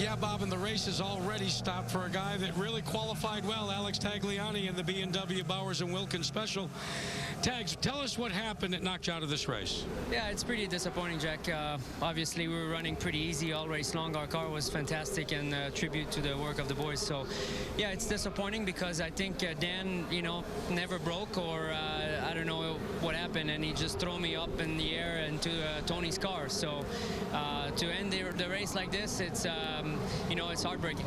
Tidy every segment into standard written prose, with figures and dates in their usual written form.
Yeah, Bob, and the race has already stopped for a guy that really qualified well, Alex Tagliani in the B&W Bowers and Wilkins Special. Tags, tell us what happened that knocked you out of this race. Yeah, it's pretty disappointing, Jack. Obviously, we were running pretty easy all race long. Our car was fantastic and tribute to the work of the boys. So, yeah, it's disappointing because I think Dan, never broke, or I don't know what happened, and he just threw me up in the air into Tony's car. So, to end the race like this, it's it's heartbreaking.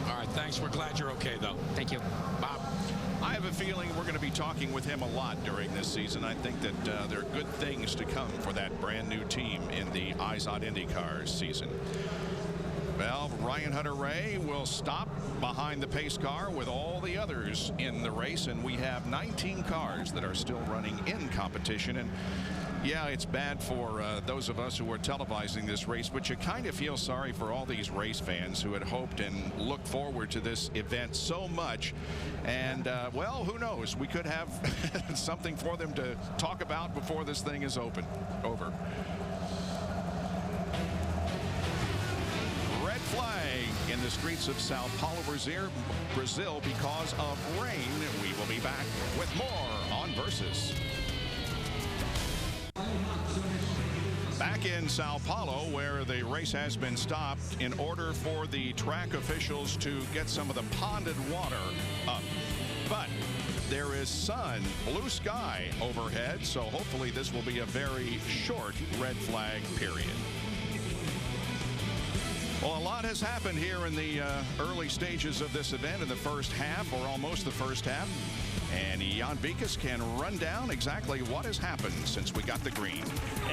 All right, thanks. We're glad you're okay, though. Thank you. Bob? I have a feeling we're going to be talking with him a lot during this season. I think that there are good things to come for that brand new team in the IZOD IndyCar season. Well, Ryan Hunter-Reay will stop behind the pace car with all the others in the race, and we have 19 cars that are still running in competition. And yeah, it's bad for those of us who are televising this race, but you kind of feel sorry for all these race fans who had hoped and looked forward to this event so much. And, well, who knows? We could have something for them to talk about before this thing is over. Red flag in the streets of Sao Paulo, Brazil because of rain. We will be back with more on Versus. Back in Sao Paulo, where the race has been stopped in order for the track officials to get some of the ponded water up. But there is sun, blue sky overhead, so hopefully this will be a very short red flag period. Well, a lot has happened here in the early stages of this event in the first half, or almost the first half. And Jan Vikas can run down exactly what has happened since we got the green.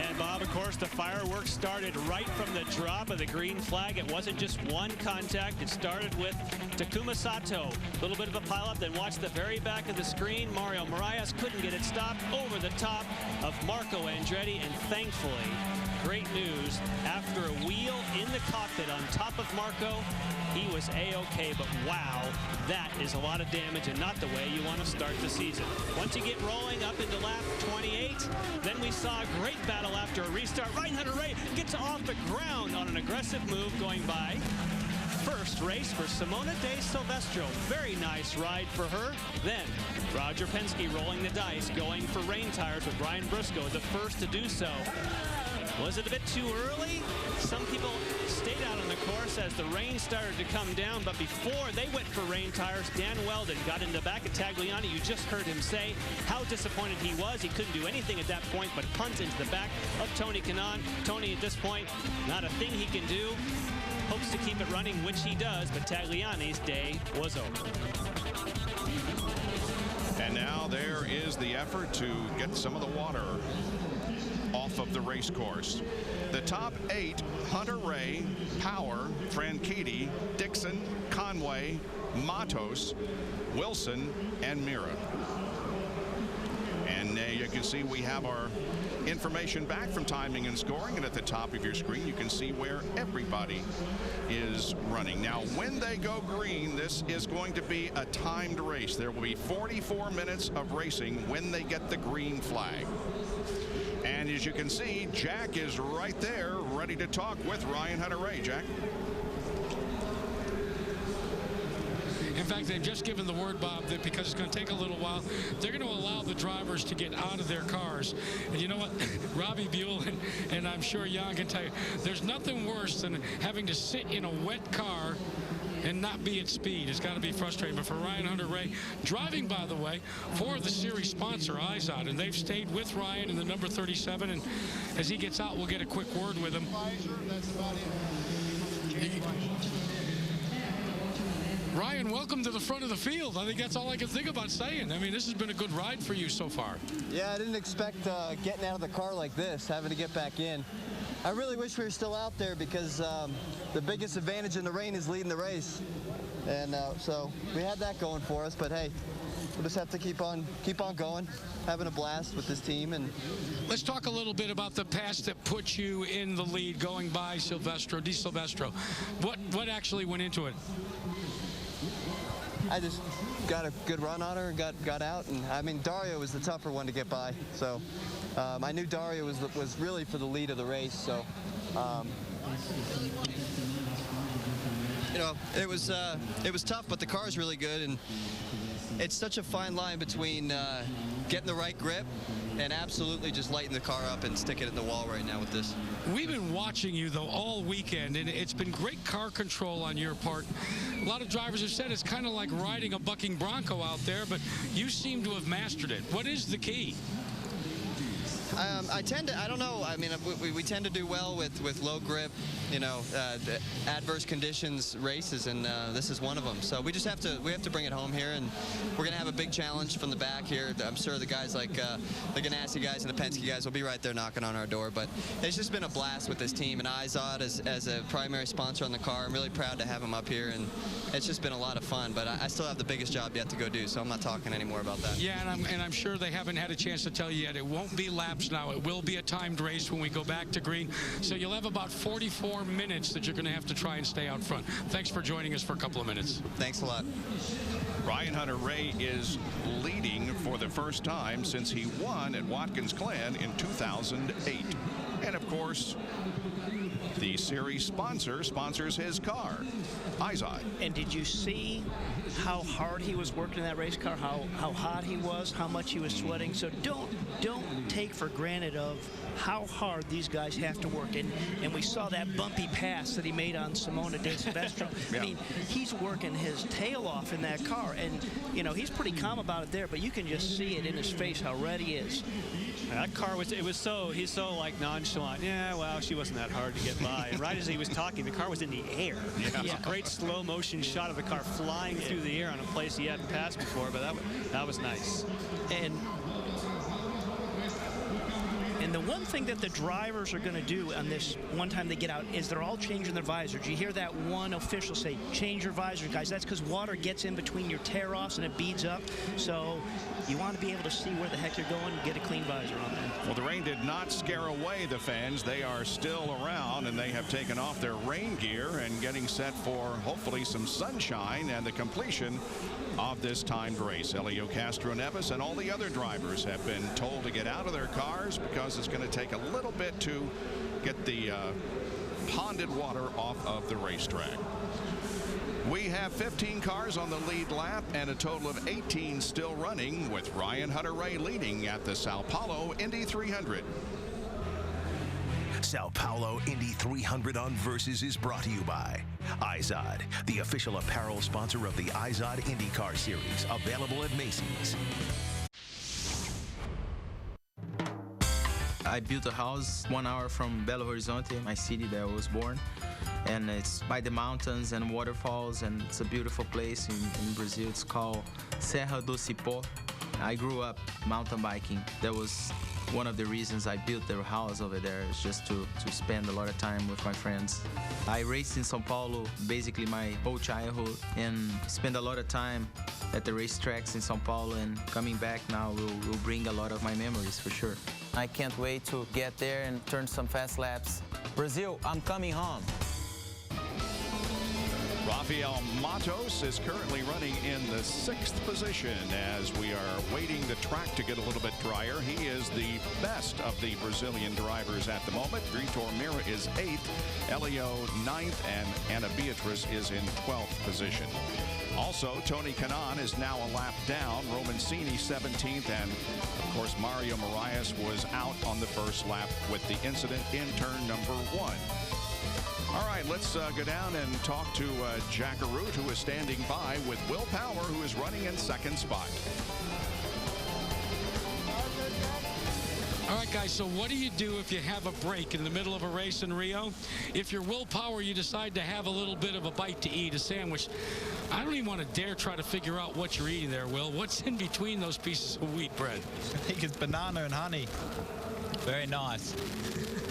And Bob, of course, the fireworks started right from the drop of the green flag. It wasn't just one contact. It started with Takuma Sato. A little bit of a pileup, then watch the very back of the screen. Mario Moraes couldn't get it stopped over the top of Marco Andretti. And thankfully, great news, after a wheel in the cockpit on top of Marco, he was A-OK, but wow, that is a lot of damage and not the way you want to start the season. Once you get rolling up into lap 28, then we saw a great battle after a restart. Ryan Hunter-Reay gets off the ground on an aggressive move going by. First race for Simona de Silvestro. Very nice ride for her. Then Roger Penske rolling the dice, going for rain tires with Ryan Briscoe, the first to do so. Was it a bit too early? Some people stayed out on the course as the rain started to come down, but before they went for rain tires, Dan Weldon got in the back of Tagliani. You just heard him say how disappointed he was. He couldn't do anything at that point but punt into the back of Tony Kanaan. Tony, at this point, not a thing he can do. Hopes to keep it running, which he does, but Tagliani's day was over. And now there is the effort to get some of the water off of the race course. The top 8, Hunter-Reay, Power, Franchitti, Dixon, Conway, Matos, Wilson, and Mira. And you can see we have our information back from timing and scoring, and at the top of your screen you can see where everybody is running. Now, when they go green, this is going to be a timed race. There will be 44 minutes of racing when they get the green flag. And as you can see, Jack is right there ready to talk with Ryan Hunter-Reay. Jack? In fact, they've just given the word, Bob, that because it's going to take a little while, they're going to allow the drivers to get out of their cars. And you know what? Robbie Buell and I'm sure Jan can tell you, there's nothing worse than having to sit in a wet car and not be at speed. It's got to be frustrating. But for Ryan Hunter-Reay, driving, by the way, for the series sponsor, IZOD, and they've stayed with Ryan in the number 37. And as he gets out, we'll get a quick word with him. Ryan, welcome to the front of the field. I think that's all I can think about saying. I mean, this has been a good ride for you so far. Yeah, I didn't expect getting out of the car like this, having to get back in. I really wish we were still out there because the biggest advantage in the rain is leading the race. And so we had that going for us, but hey, we'll just have to keep on going, having a blast with this team. And let's talk a little bit about the pass that put you in the lead going by De Silvestro. What actually went into it? I just got a good run on her and got out. And I mean, Dario was the tougher one to get by. So I knew Dario was really for the lead of the race, so you know, it was tough, but the car is really good, and it's such a fine line between getting the right grip and absolutely just lighting the car up and sticking it in the wall right now with this. We've been watching you, though, all weekend, and it's been great car control on your part. A lot of drivers have said it's kind of like riding a bucking bronco out there, but you seem to have mastered it. What is the key? I don't know. I mean, we tend to do well with low grip, you know, adverse conditions races, and this is one of them. So we have to bring it home here, and we're gonna have a big challenge from the back here. I'm sure the guys like the Ganassi guys and the Penske guys will be right there knocking on our door. But it's just been a blast with this team, and IZOD as a primary sponsor on the car. I'm really proud to have them up here, and it's just been a lot of fun. But I still have the biggest job yet to go do, so I'm not talking anymore about that. Yeah, and I'm sure they haven't had a chance to tell you yet. It won't be laps now. It will be a timed race when we go back to green. So you'll have about 44 minutes that you're going to have to try and stay out front. Thanks for joining us for a couple of minutes. Thanks a lot. Ryan Hunter-Reay is leading for the first time since he won at Watkins Glen in 2008. And of course, the series sponsors his car, IZOD. And did you see how hard he was working in that race car, how hot he was, how much he was sweating? So don't take for granted of how hard these guys have to work. And we saw that bumpy pass that he made on Simona de Silvestro. Yeah. I mean, he's working his tail off in that car, and you know, he's pretty calm about it there, but you can just see it in his face how red he is. That car he's so like nonchalant. Yeah, well, she wasn't that hard to get by. And right as he was talking, the car was in the air. Yeah. It was a great slow motion shot of the car flying through the air on a place he hadn't passed before, but that was nice. And the one thing that the drivers are going to do on this one time they get out is they're all changing their visors. You hear that one official say, change your visor, guys. That's because water gets in between your tear-offs and it beads up. So you want to be able to see where the heck you're going and get a clean visor on there. Well, the rain did not scare away the fans. They are still around, and they have taken off their rain gear and getting set for hopefully some sunshine and the completion of this timed race. Helio Castroneves and all the other drivers have been told to get out of their cars because it's going to take a little bit to get the ponded water off of the racetrack. We have 15 cars on the lead lap and a total of 18 still running, with Ryan Hunter-Reay leading at the Sao Paulo Indy 300. Sao Paulo Indy 300 on Versus is brought to you by IZOD, the official apparel sponsor of the IZOD IndyCar Series, available at Macy's. I built a house 1 hour from Belo Horizonte, my city that I was born. And it's by the mountains and waterfalls, and it's a beautiful place in Brazil. It's called Serra do Cipó. I grew up mountain biking. That was one of the reasons I built the house over there, is just to spend a lot of time with my friends. I raced in Sao Paulo basically my whole childhood and spent a lot of time at the racetracks in Sao Paulo, and coming back now will bring a lot of my memories for sure. I can't wait to get there and turn some fast laps. Brazil, I'm coming home. Rafael Matos is currently running in the 6th position as we are waiting the track to get a little bit drier. He is the best of the Brazilian drivers at the moment. Vitor Meira is 8th, Helio 9th, and Ana Beatriz is in 12th position. Also, Tony Kanaan is now a lap down, Romancini 17th, and of course Mario Moraes was out on the first lap with the incident in turn number 1. All right, let's go down and talk to Jack Arute, who is standing by with Will Power, who is running in 2nd spot. All right, guys, so what do you do if you have a break in the middle of a race in Rio? If you're Will Power, you decide to have a little bit of a bite to eat, a sandwich. I don't even want to dare try to figure out what you're eating there, Will. What's in between those pieces of wheat bread? I think it's banana and honey. Very nice.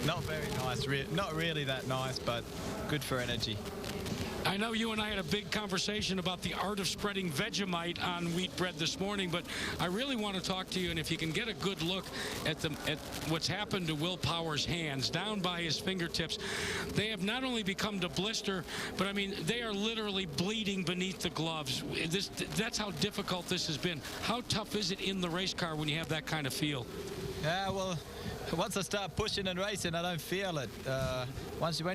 Not very nice. Not really that nice, but good for energy. I know you and I had a big conversation about the art of spreading Vegemite on wheat bread this morning, but I really want to talk to you, and if you can get a good look at what's happened to Will Power's hands down by his fingertips, they have not only become to blister, but I mean, they are literally bleeding beneath the gloves. That's how difficult this has been. How tough is it in the race car when you have that kind of feel? Yeah, well, once I start pushing and racing, I don't feel it. Once you